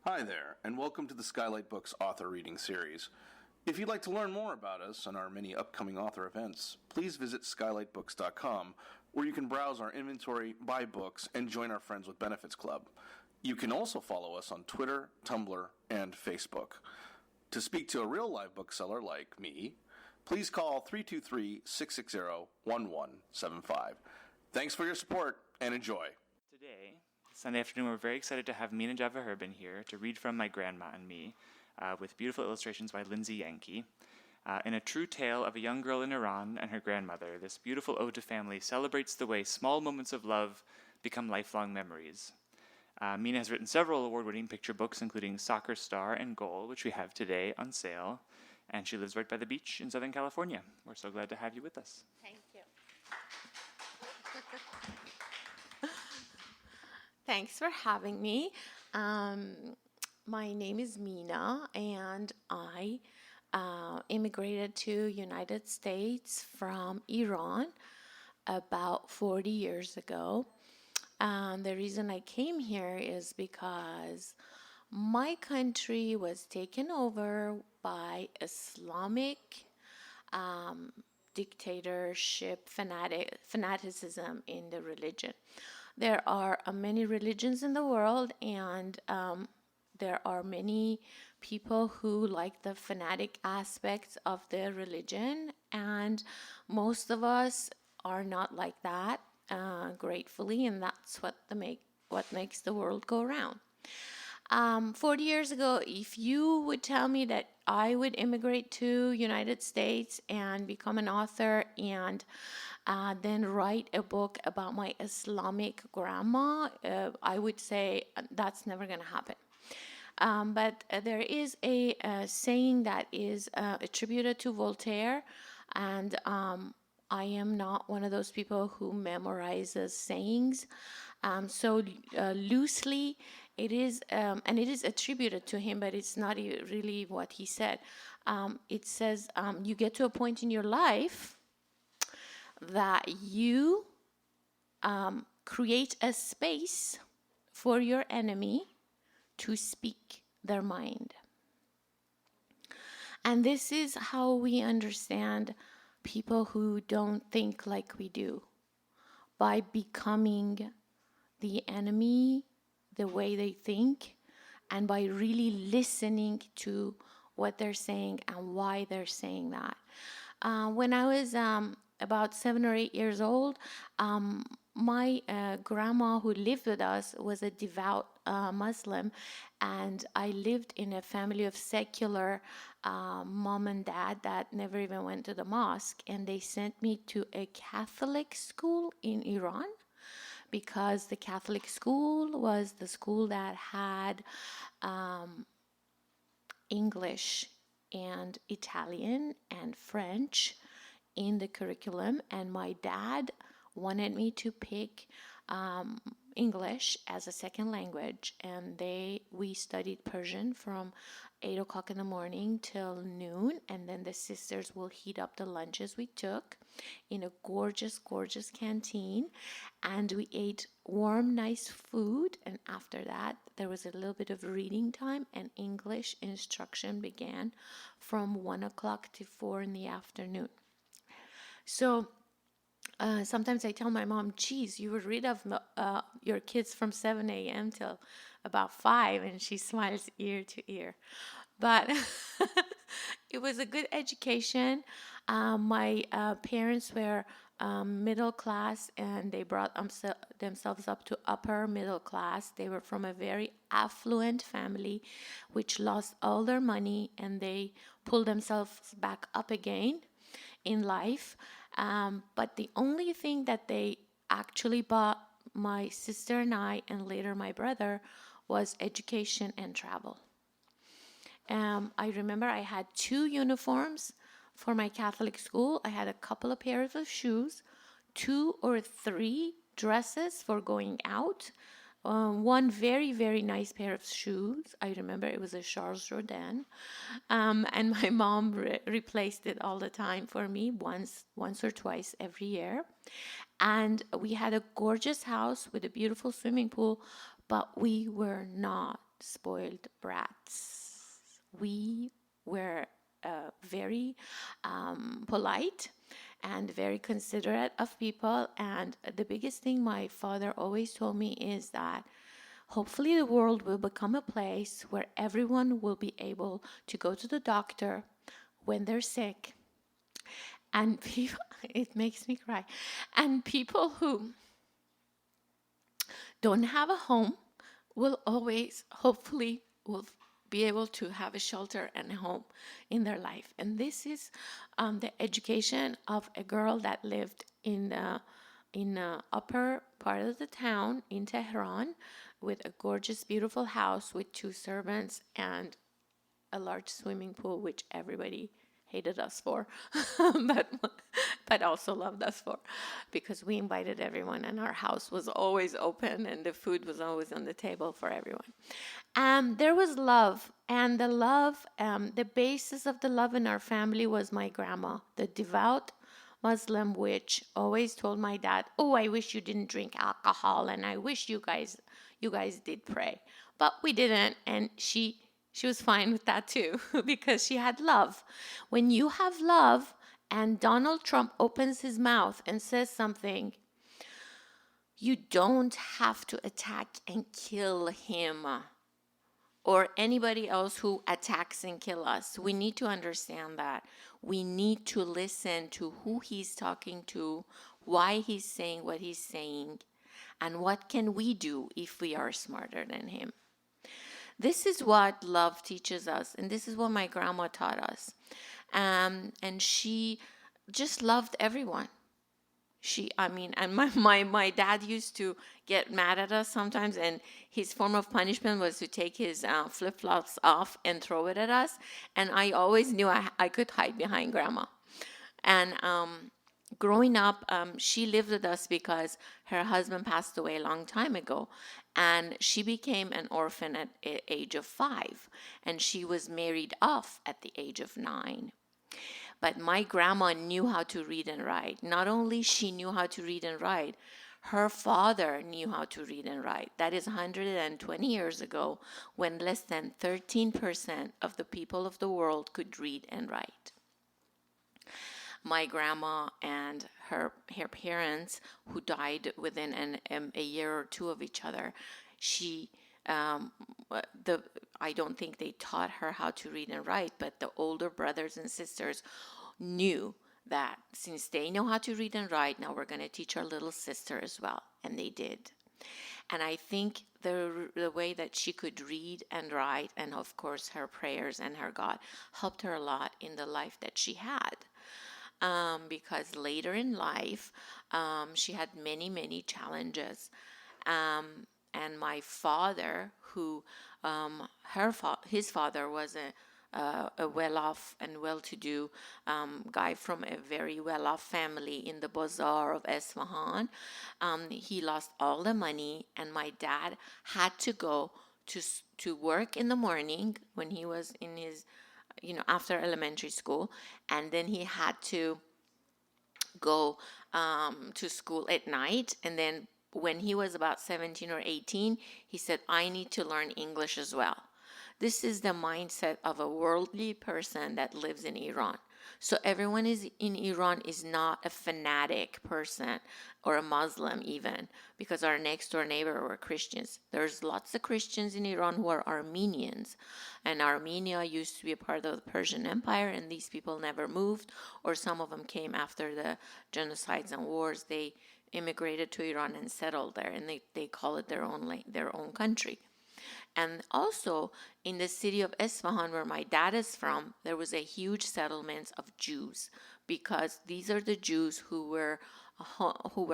Hi there, and welcome to the Skylight Books author reading series. If you'd like to learn more about us and our many upcoming author events, please visit skylightbooks.com, where you can browse our inventory, buy books, and join our Friends with Benefits Club. You can also follow us on Twitter, Tumblr, and Facebook. To speak to a real live bookseller like me, please call 323-660-1175. Thanks for your support, and enjoy. Today, Sunday afternoon, we're very excited to have Mina Javaherbin here to read from My Grandma and Me, with beautiful illustrations by Lindsey Yankey. In a true tale of a young girl in Iran and her grandmother, this beautiful ode to family celebrates the way small moments of love become lifelong memories. Mina has written several award-winning picture books, including Soccer Star and Goal, which we have today on sale, and she lives right by the beach in Southern California. We're so glad to have you with us. Thank you. Thanks for having me. My name is Mina, and I immigrated to United States from Iran about 40 years ago. The reason I came here is because my country was taken over by Islamic dictatorship, fanaticism in the religion. There are many religions in the world, and there are many people who like the fanatic aspects of their religion, and most of us are not like that, gratefully, and that's what makes the world go round. 40 years ago, if you would tell me that I would immigrate to United States and become an author and then write a book about my Islamic grandma, I would say that's never going to happen. But there is a saying that is attributed to Voltaire, and I am not one of those people who memorizes sayings. So loosely, it is, and it is attributed to him, but it's not really what he said. It says, you get to a point in your life that you create a space for your enemy to speak their mind. And this is how we understand people who don't think like we do, by becoming the enemy the way they think, and by really listening to what they're saying and why they're saying that. When I was about 7 or 8 years old, my grandma who lived with us was a devout Muslim, and I lived in a family of secular mom and dad that never even went to the mosque, and they sent me to a Catholic school in Iran, because the Catholic school was the school that had English and Italian and French in the curriculum, and my dad wanted me to pick English as a second language, and we studied Persian from 8 o'clock in the morning till noon, and then the sisters will heat up the lunches we took in a gorgeous canteen, and we ate warm, nice food, and after that there was a little bit of reading time, and English instruction began from 1 o'clock to 4 in the afternoon. So sometimes I tell my mom, geez, you would read of your kids from 7 a.m. till about 5, and she smiles ear to ear. But it was a good education. My parents were middle class, and they brought themselves up to upper middle class. They were from a very affluent family which lost all their money, and they pulled themselves back up again in life. But the only thing that they actually bought my sister and I, and later my brother, was education and travel. I remember I had 2 uniforms for my Catholic school. I had a couple of pairs of shoes, 2 or 3 dresses for going out, one very, very nice pair of shoes. I remember it was a Charles Jourdain, and my mom replaced it all the time for me, once or twice every year. And we had a gorgeous house with a beautiful swimming pool, but we were not spoiled brats. We were very polite and very considerate of people. And the biggest thing my father always told me is that hopefully the world will become a place where everyone will be able to go to the doctor when they're sick. And people, it makes me cry. And people who don't have a home will always, hopefully, will be able to have a shelter and a home in their life. And this is the education of a girl that lived in the upper part of the town in Tehran with a gorgeous, beautiful house with 2 servants and a large swimming pool, which everybody hated us for, but also loved us for, because we invited everyone and our house was always open and the food was always on the table for everyone. There was love, and the basis of the love in our family was my grandma, the devout Muslim witch, always told my dad, "Oh, I wish you didn't drink alcohol, and I wish you guys did pray." But we didn't, and she was fine with that too, because she had love. When you have love and Donald Trump opens his mouth and says something, you don't have to attack and kill him or anybody else who attacks and kill us. We need to understand that. We need to listen to who he's talking to, why he's saying what he's saying, and what can we do if we are smarter than him. This is what love teaches us, and this is what my grandma taught us. And she just loved everyone. And my dad used to get mad at us sometimes, and his form of punishment was to take his flip-flops off and throw it at us. And I always knew I could hide behind grandma. And growing up, she lived with us because her husband passed away a long time ago. And she became an orphan at the age of 5. And she was married off at the age of 9. But my grandma knew how to read and write. Not only she knew how to read and write, her father knew how to read and write. That is 120 years ago, when less than 13% of the people of the world could read and write. My grandma and her parents, who died within a year or 2 of each other, I don't think they taught her how to read and write, but the older brothers and sisters knew that since they know how to read and write, now we're going to teach our little sister as well. And they did. And I think the way that she could read and write, and of course her prayers and her God, helped her a lot in the life that she had. Because later in life, she had many, many challenges. And my father, who his father was a well-off and well-to-do guy from a very well-off family in the bazaar of Isfahan. He lost all the money, and my dad had to go to work in the morning when he was in his, after elementary school, and then he had to go to school at night, and then when he was about 17 or 18, he said, "I need to learn English as well." This is the mindset of a worldly person that lives in Iran. So everyone in Iran is not a fanatic person or a Muslim even, because our next door neighbor were Christians. There's lots of Christians in Iran who are Armenians. And Armenia used to be a part of the Persian Empire, and these people never moved, or some of them came after the genocides and wars. They immigrated to Iran and settled there, and they call it their own country. And also in the city of Isfahan, where my dad is from, there was a huge settlement of Jews, because these are the Jews who were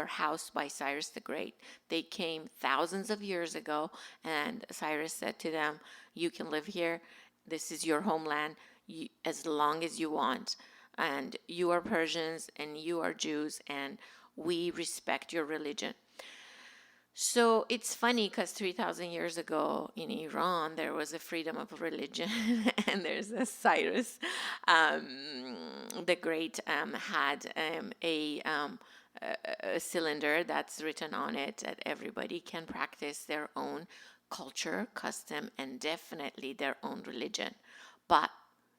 housed by Cyrus the Great. They came thousands of years ago, and Cyrus said to them, "You can live here. This is your homeland as long as you want. And you are Persians and you are Jews, and we respect your religion." So it's funny, because 3,000 years ago in Iran, there was a freedom of religion, and there's a Cyrus the Great had a cylinder that's written on it that everybody can practice their own culture, custom, and definitely their own religion. But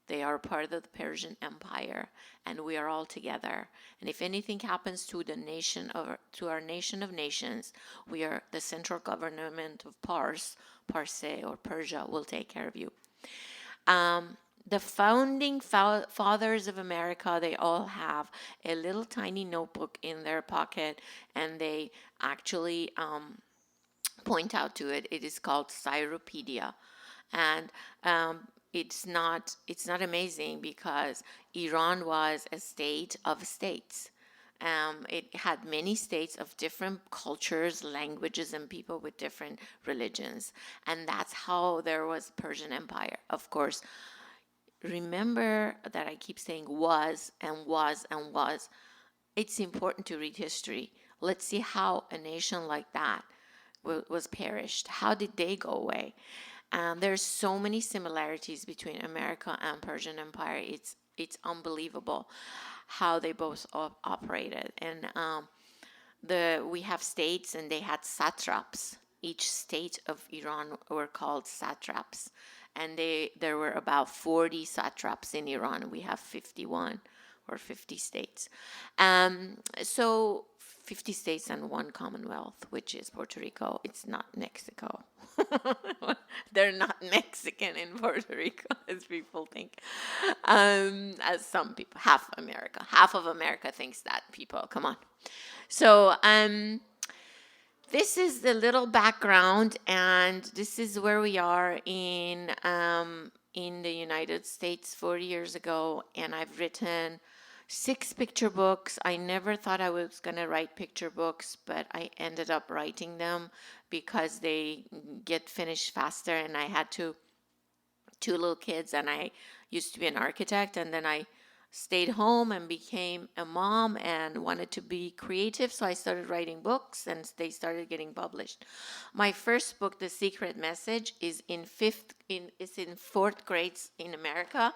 they are part of the Persian Empire, and we are all together. And if anything happens to our nation of nations, we are the central government of Parse or Persia will take care of you. The founding fathers of America, they all have a little tiny notebook in their pocket, and they actually point out to it. It is called Cyropedia, and it's not amazing because Iran was a state of states. It had many states of different cultures, languages, and people with different religions, and that's how there was Persian Empire. Of course, remember that I keep saying was and was and was. It's important to read history. Let's see how a nation like that was perished. How did they go away? There's so many similarities between America and Persian Empire. It's unbelievable how they both operated. And we have states, and they had satraps. Each state of Iran were called satraps, and there were about 40 satraps in Iran. We have 51 or 50 states. So 50 states and one commonwealth, which is Puerto Rico. It's not Mexico. They're not Mexican in Puerto Rico, as people think. As some people, half of America thinks that, people. Come on. So this is the little background, and this is where we are in the United States 40 years ago, and I've written 6 picture books. I never thought I was going to write picture books, but I ended up writing them because they get finished faster, and I had 2 little kids, and I used to be an architect, and then I stayed home and became a mom and wanted to be creative, so I started writing books, and they started getting published. My first book, The Secret Message, is in 4th grade in America.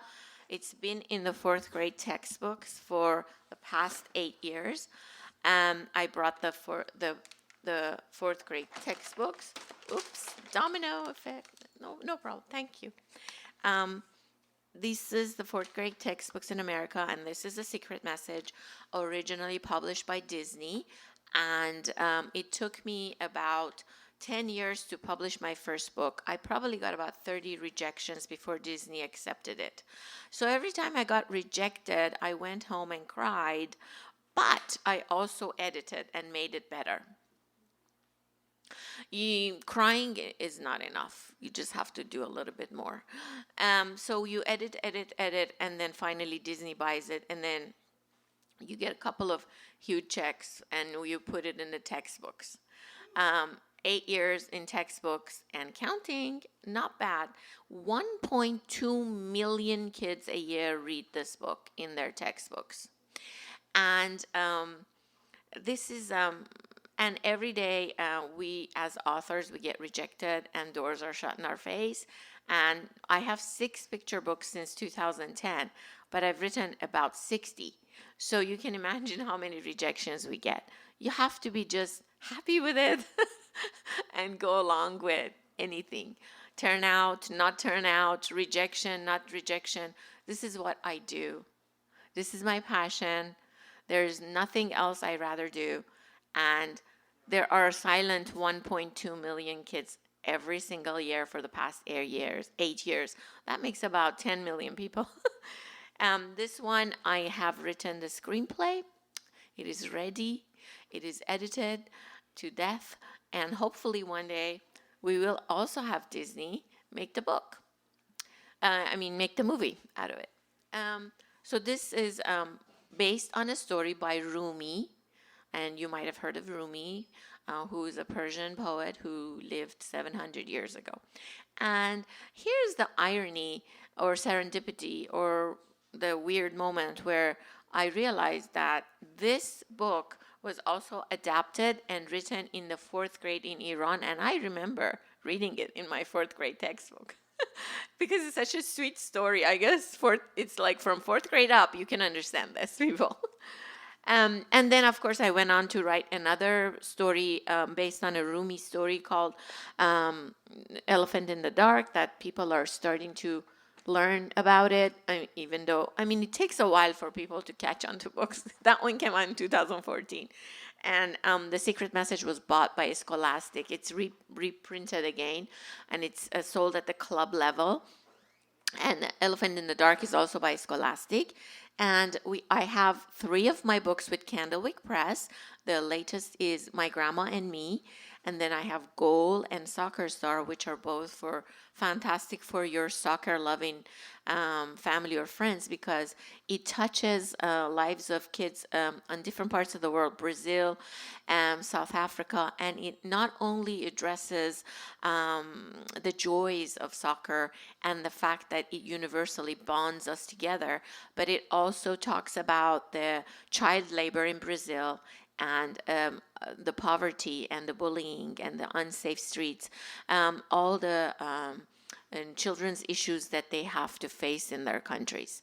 It's been in the 4th grade textbooks for the past 8 years. I brought the 4th grade textbooks. Oops, domino effect. No problem. Thank you. This is the 4th grade textbooks in America, and this is The Secret Message, originally published by Disney. And it took me about 10 years to publish my first book. I probably got about 30 rejections before Disney accepted it. So every time I got rejected, I went home and cried, but I also edited and made it better. Crying is not enough. You just have to do a little bit more. So you edit, and then finally Disney buys it, and then you get a couple of huge checks, and you put it in the textbooks. 8 years in textbooks and counting, not bad. 1.2 million kids a year read this book in their textbooks. And this is, and every day we as authors, we get rejected and doors are shut in our face. And I have 6 picture books since 2010, but I've written about 60. So you can imagine how many rejections we get. You have to be just happy with it and go along with anything. Turn out, not turn out, rejection, not rejection. This is what I do. This is my passion. There's nothing else I'd rather do. And there are silent 1.2 million kids every single year for the past 8 years. That makes about 10 million people. This one, I have written the screenplay. It is ready. It is edited to death. And hopefully one day we will also have Disney make the book. Make the movie out of it. So this is based on a story by Rumi. And you might have heard of Rumi, who is a Persian poet who lived 700 years ago. And here's the irony or serendipity or the weird moment where I realized that this book was also adapted and written in the 4th grade in Iran. And I remember reading it in my 4th grade textbook because it's such a sweet story. I guess it's like from 4th grade up, you can understand this, people. And then, of course, I went on to write another story based on a Rumi story called Elephant in the Dark, that people are starting to learn about it, even though, it takes a while for people to catch on to books. That one came out in 2014. And The Secret Message was bought by Scholastic. It's reprinted again, and it's sold at the club level. And Elephant in the Dark is also by Scholastic. And I have 3 of my books with Candlewick Press. The latest is My Grandma and Me. And then I have Goal and Soccer Star, which are both fantastic for your soccer-loving family or friends, because it touches lives of kids on different parts of the world, Brazil, South Africa, and it not only addresses the joys of soccer and the fact that it universally bonds us together, but it also talks about the child labor in Brazil and the poverty and the bullying and the unsafe streets, all the and children's issues that they have to face in their countries.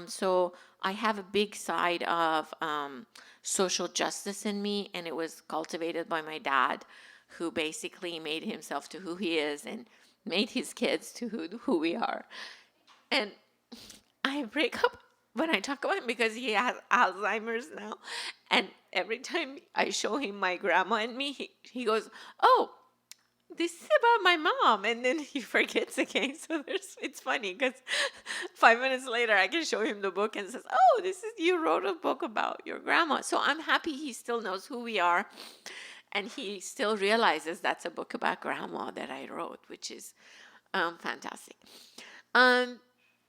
So I have a big side of social justice in me, and it was cultivated by my dad, who basically made himself to who he is and made his kids to who we are. And I break up when I talk about him because he has Alzheimer's now. And every time I show him My Grandma and Me, he goes, "Oh, this is about my mom," and then he forgets again. So it's funny because 5 minutes later I can show him the book and says, "Oh, you wrote a book about your grandma." So I'm happy he still knows who we are, and he still realizes that's a book about grandma that I wrote, which is fantastic.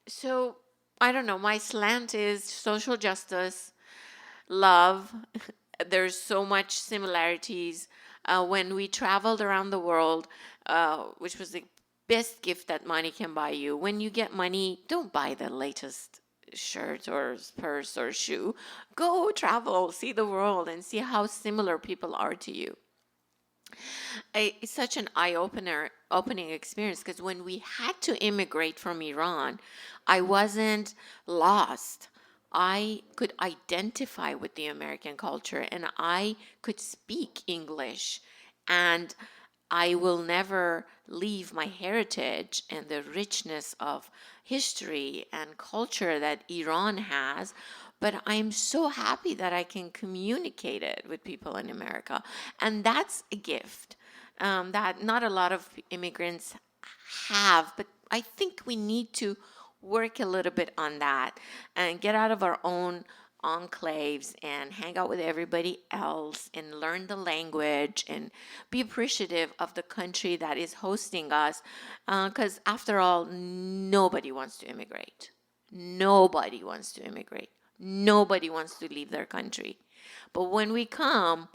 So I don't know, my slant is social justice, love. There's so much similarities. When we traveled around the world, which was the best gift that money can buy you. When you get money, don't buy the latest shirt or purse or shoe. Go travel, see the world, and see how similar people are to you. It's such an opening experience, because when we had to immigrate from Iran, I wasn't lost. I could identify with the American culture, and I could speak English, and I will never leave my heritage and the richness of history and culture that Iran has. But I'm so happy that I can communicate it with people in America. And that's a gift that not a lot of immigrants have. But I think we need to work a little bit on that and get out of our own enclaves and hang out with everybody else and learn the language and be appreciative of the country that is hosting us. Because after all, nobody wants to immigrate. Nobody wants to immigrate. Nobody wants to leave their country. But when we come,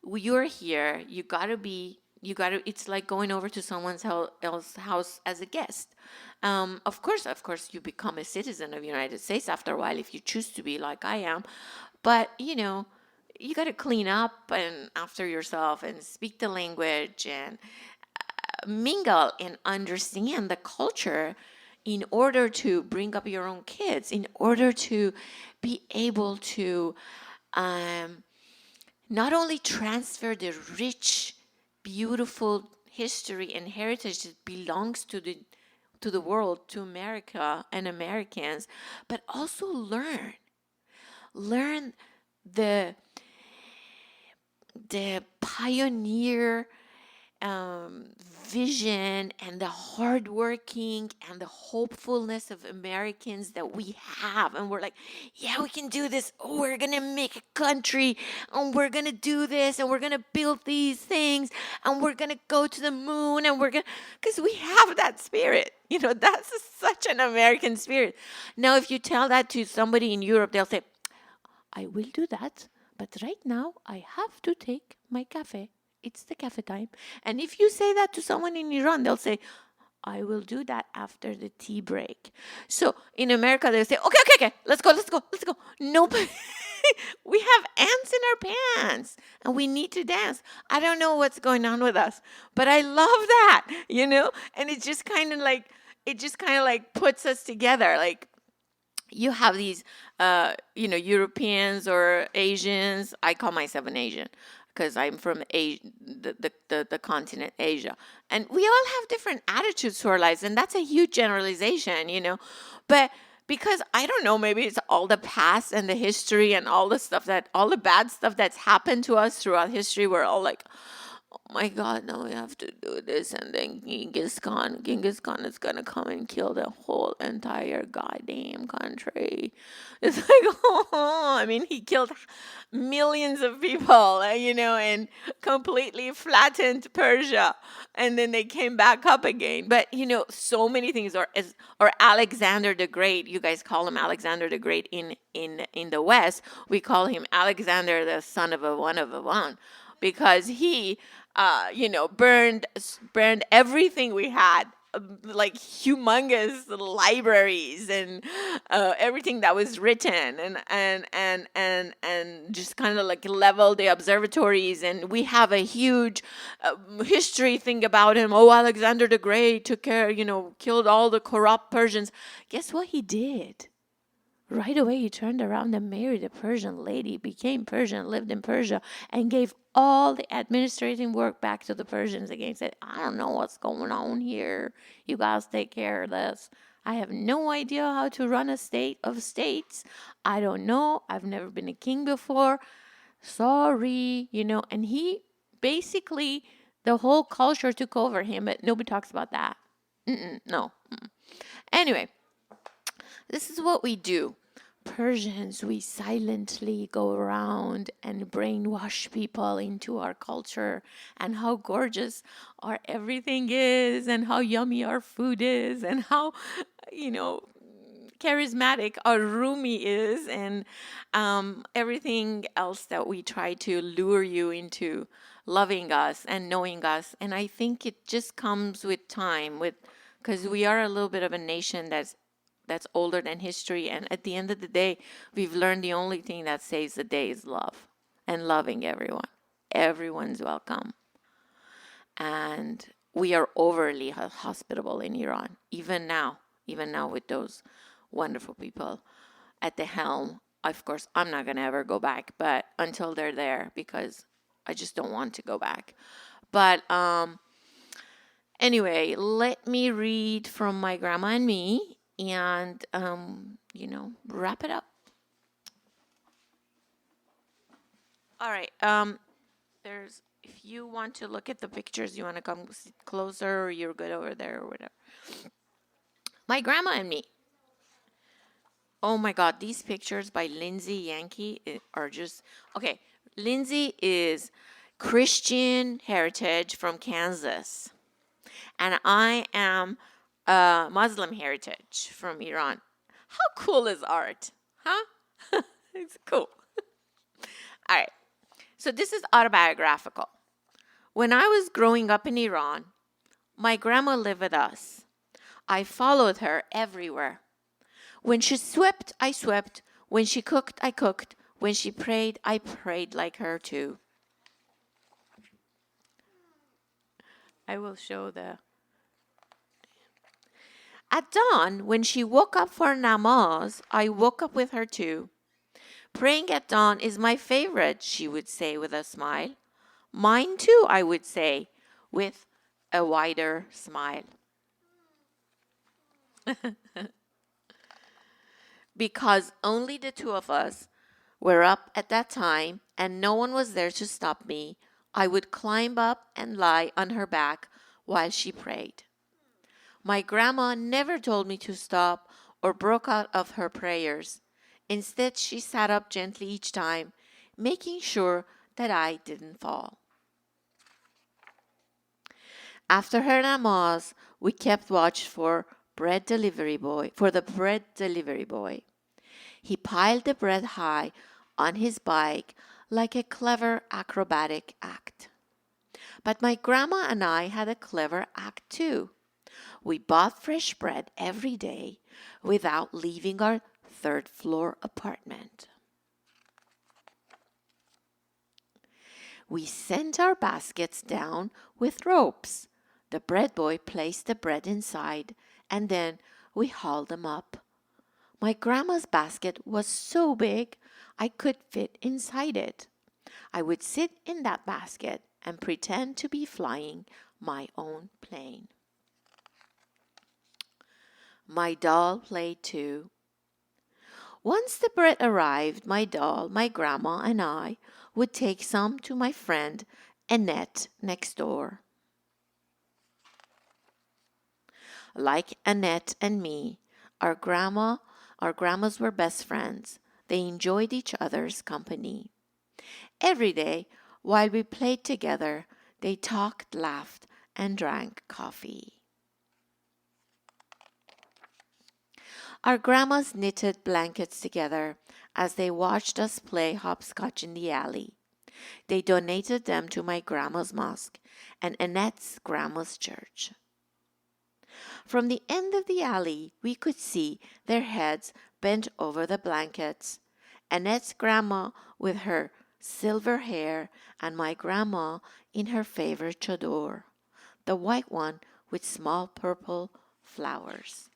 you're here, it's like going over to someone's else's house as a guest. Of course, you become a citizen of the United States after a while if you choose to be, like I am. But, you got to clean up and after yourself and speak the language and mingle and understand the culture in order to bring up your own kids, in order to be able to not only transfer the rich, beautiful history and heritage that belongs to the world, to America and Americans, but also learn the pioneer vision and the hardworking and the hopefulness of Americans that we have. And we're like, yeah, we can do this. Oh, we're going to make a country, and we're going to do this, and we're going to build these things, and we're going to go to the moon, and because we have that spirit. That's such an American spirit. Now, if you tell that to somebody in Europe, they'll say, I will do that, but right now I have to take my cafe. It's the cafe time. And if you say that to someone in Iran, they'll say, I will do that after the tea break. So in America, they'll say, okay, let's go. Nobody, we have ants in our pants and we need to dance. I don't know what's going on with us, but I love that, and it just kind of like puts us together. Like, you have these, Europeans or Asians. I call myself an Asian because I'm from the continent Asia, and we all have different attitudes to our lives, and that's a huge generalization, but because I don't know, maybe it's all the past and the history and all the bad stuff that's happened to us throughout history. We're all like, oh my God, now we have to do this, and then Genghis Khan is gonna come and kill the whole entire goddamn country. It's like, oh, I mean, he killed millions of people, and completely flattened Persia, and then they came back up again. But so many things, or Alexander the Great. You guys call him Alexander the Great in the West. We call him Alexander, the son of a one, because he burned everything we had, like humongous libraries and everything that was written, and just kind of like leveled the observatories. And we have a huge history thing about him. Oh, Alexander the Great took care, killed all the corrupt Persians. Guess what he did? Right away, he turned around and married a Persian lady, became Persian, lived in Persia, and gave all the administrative work back to the Persians again. Said, I don't know what's going on here. You guys take care of this. I have no idea how to run a state of states. I don't know. I've never been a king before. Sorry, and he basically, the whole culture took over him, but nobody talks about that. No. Anyway. This is what we do. Persians, we silently go around and brainwash people into our culture and how gorgeous our everything is and how yummy our food is and how, charismatic our Rumi is, and everything else that we try to lure you into loving us and knowing us. And I think it just comes with time, because we are a little bit of a nation that's older than history. And at the end of the day, we've learned the only thing that saves the day is love and loving everyone. Everyone's welcome. And we are overly hospitable in Iran, even now with those wonderful people at the helm. Of course, I'm not going to ever go back, but until they're there, because I just don't want to go back. But anyway, let me read from My Grandma and Me, and wrap it up. All right. There's, if you want to look at the pictures, you want to come closer, or you're good over there, or whatever. My Grandma and Me. Oh my God, these pictures by Lindsey Yankey are just okay. Lindsey is Christian heritage from Kansas, and I am Muslim heritage from Iran. How cool is art? Huh? It's cool. All right. So this is autobiographical. When I was growing up in Iran, my grandma lived with us. I followed her everywhere. When she swept, I swept. When she cooked, I cooked. When she prayed, I prayed like her too. I will show the... At dawn, when she woke up for namaz, I woke up with her too. Praying at dawn is my favorite, she would say with a smile. Mine too, I would say, with a wider smile. Because only the two of us were up at that time and no one was there to stop me, I would climb up and lie on her back while she prayed. My grandma never told me to stop or broke out of her prayers. Instead, she sat up gently each time, making sure that I didn't fall. After her namaz, we kept watch for the bread delivery boy. He piled the bread high on his bike like a clever acrobatic act. But my grandma and I had a clever act too. We bought fresh bread every day without leaving our third-floor apartment. We sent our baskets down with ropes. The bread boy placed the bread inside, and then we hauled them up. My grandma's basket was so big I could fit inside it. I would sit in that basket and pretend to be flying my own plane. My doll played too. Once the bread arrived, my doll, my grandma, and I would take some to my friend Annette next door. Like Annette and me, our grandmas were best friends. They enjoyed each other's company. Every day, while we played together, they talked, laughed, and drank coffee. Our grandmas knitted blankets together as they watched us play hopscotch in the alley. They donated them to my grandma's mosque and Annette's grandma's church. From the end of the alley, we could see their heads bent over the blankets. Annette's grandma with her silver hair and my grandma in her favorite chador, the white one with small purple flowers.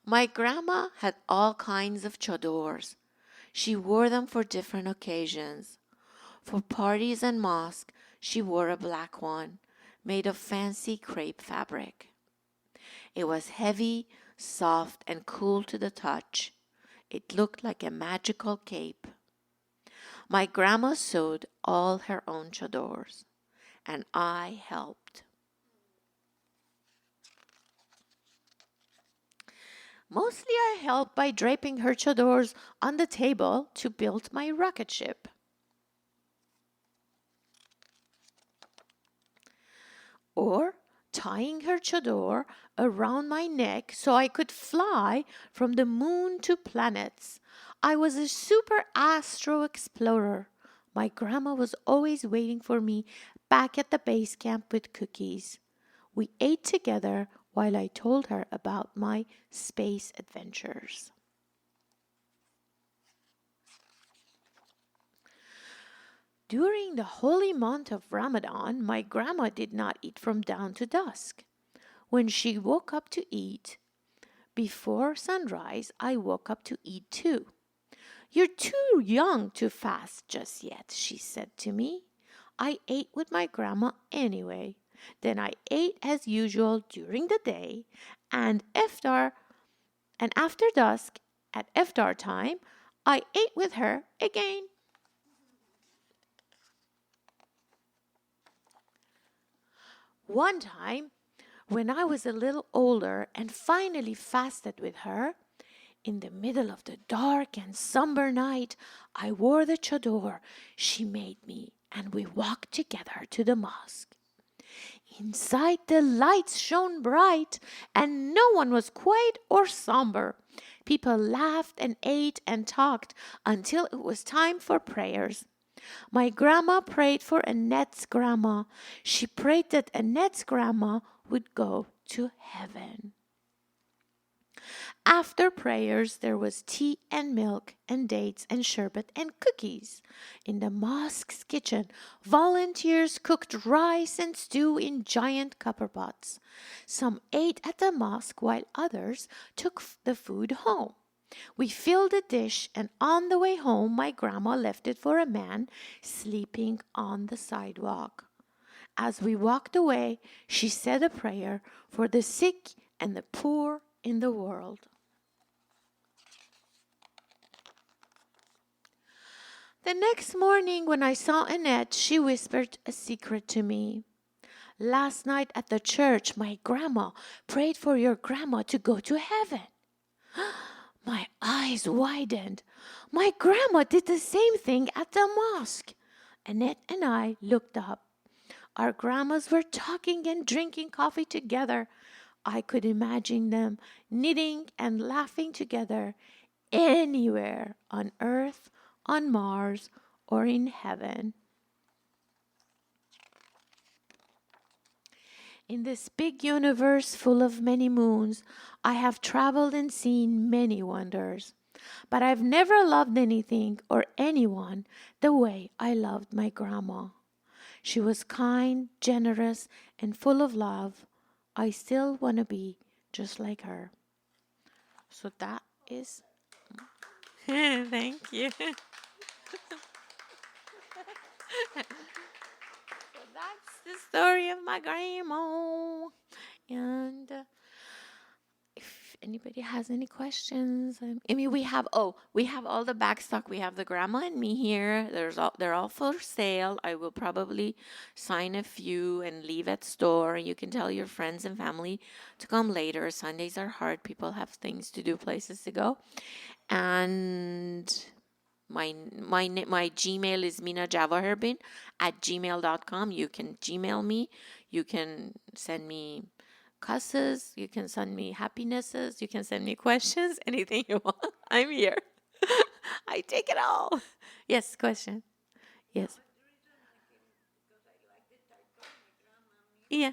My grandma had all kinds of chadors. She wore them for different occasions. For parties and mosque, she wore a black one made of fancy crepe fabric. It was heavy, soft, and cool to the touch. It looked like a magical cape. My grandma sewed all her own chadors, and I helped. Mostly I helped by draping her chadors on the table to build my rocket ship. Or tying her chador around my neck so I could fly from the moon to planets. I was a super astro explorer. My grandma was always waiting for me back at the base camp with cookies. We ate together while I told her about my space adventures. During the holy month of Ramadan, my grandma did not eat from dawn to dusk. When she woke up to eat, before sunrise, I woke up to eat too. "You're too young to fast just yet," she said to me. I ate with my grandma anyway. Then I ate as usual during the day, and after dusk, at iftar time, I ate with her again. One time, when I was a little older and finally fasted with her, in the middle of the dark and somber night, I wore the chador she made me, and we walked together to the mosque. Inside, the lights shone bright, and no one was quiet or somber. People laughed and ate and talked until it was time for prayers. My grandma prayed for Annette's grandma. She prayed that Annette's grandma would go to heaven. After prayers, there was tea and milk and dates and sherbet and cookies. In the mosque's kitchen, volunteers cooked rice and stew in giant copper pots. Some ate at the mosque while others took the food home. We filled a dish, and on the way home, my grandma left it for a man sleeping on the sidewalk. As we walked away, she said a prayer for the sick and the poor in the world. The next morning, when I saw Annette, she whispered a secret to me. "Last night at the church, my grandma prayed for your grandma to go to heaven." My eyes widened. My grandma did the same thing at the mosque. Annette and I looked up. Our grandmas were talking and drinking coffee together. I could imagine them knitting and laughing together anywhere on earth, on Mars, or in heaven. In this big universe full of many moons, I have traveled and seen many wonders. But I've never loved anything or anyone the way I loved my grandma. She was kind, generous, and full of love. I still want to be just like her. So that is... Thank you. So that's the story of my grandma. And if anybody has any questions, I mean, we have all the back stock. We have the grandma and me here. They're all for sale. I will probably sign a few and leave at store. You can tell your friends and family to come later. Sundays are hard. People have things to do, places to go. And my Gmail is Mina Javaherbin @gmail.com. You can Gmail me. You can send me cusses. You can send me happinesses. You can send me questions. Anything you want. I'm here. I take it all. Yes, question. Yes. Yeah.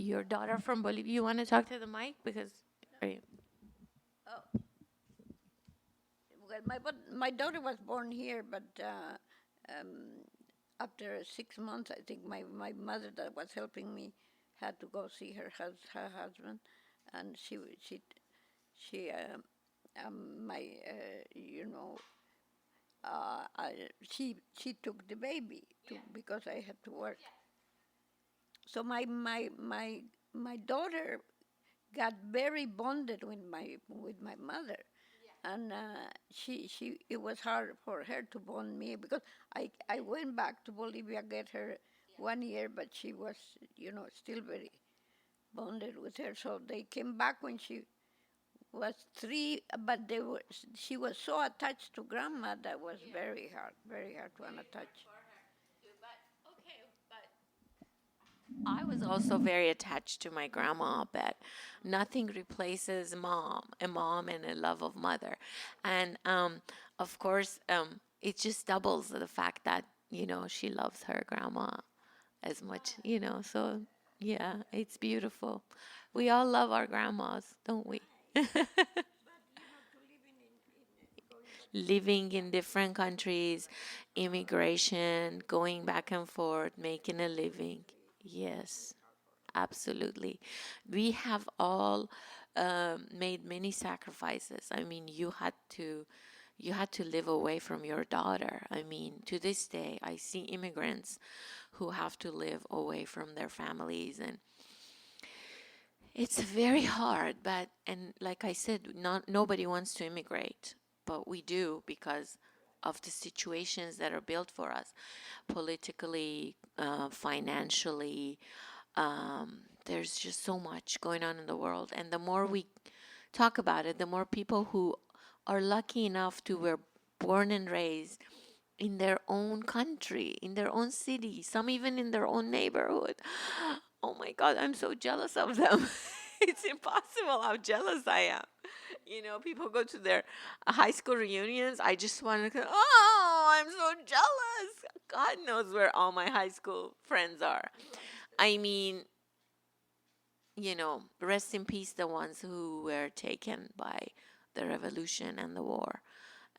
Your daughter from Bolivia. You want to talk to the mic? Because... Are you... Well, my daughter was born here, but after 6 months, I think my mother that was helping me had to go see her husband, and she took the baby because I had to work. So my daughter got very bonded with my mother. And it was hard for her to bond me because I went back to Bolivia, get her 1 year, but she was, still very bonded with her. So they came back when she was 3, but she was so attached to grandma that was very hard to unattach. I was also very attached to my grandma, but nothing replaces a mom and a love of mother. And of course, it just doubles the fact that, she loves her grandma as much, so yeah, it's beautiful. We all love our grandmas, don't we? Living in different countries, immigration, going back and forth, making a living. Yes, absolutely. We have all made many sacrifices. I mean, you had to live away from your daughter. I mean, to this day, I see immigrants who have to live away from their families, and it's very hard. And like I said, nobody wants to immigrate, but we do because of the situations that are built for us, politically, financially. There's just so much going on in the world. And the more we talk about it, the more people who are lucky enough to were born and raised in their own country, in their own city, some even in their own neighborhood. Oh my God, I'm so jealous of them. It's impossible how jealous I am. People go to their high school reunions. I just want to go, oh, I'm so jealous. God knows where all my high school friends are. I mean, rest in peace the ones who were taken by the revolution and the war.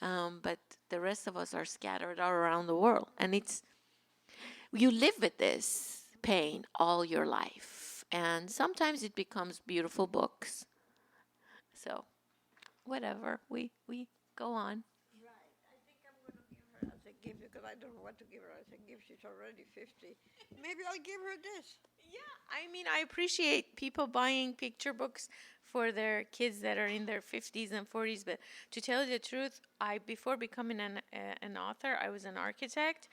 But the rest of us are scattered all around the world. And you live with this pain all your life. And sometimes it becomes beautiful books. So, whatever, we go on. Right. I think I'm going to give her as a gift because I don't know what to give her as a gift. She's already 50. Maybe I'll give her this. Yeah, I mean, I appreciate people buying picture books for their kids that are in their 50s and 40s. But to tell you the truth, before becoming an author, I was an architect.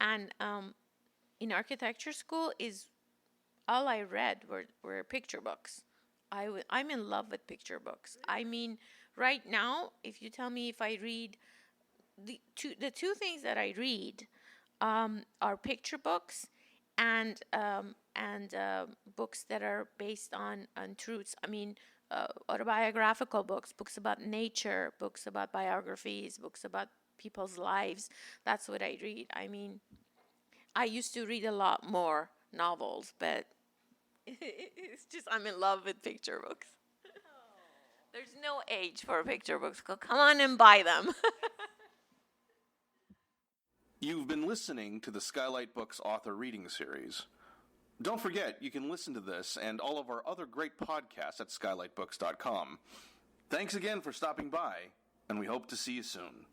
And in architecture school, all I read were picture books. I'm in love with picture books. I mean, right now, if you tell me if I read, the two things that I read are picture books and books that are based on truths. I mean, autobiographical books about nature, books about biographies, books about people's lives. That's what I read. I mean, I used to read a lot more novels, but it's just I'm in love with picture books. There's no age for picture books. Come on and buy them. You've been listening to the Skylight Books author reading series. Don't forget, you can listen to this and all of our other great podcasts at skylightbooks.com. Thanks again for stopping by, and we hope to see you soon.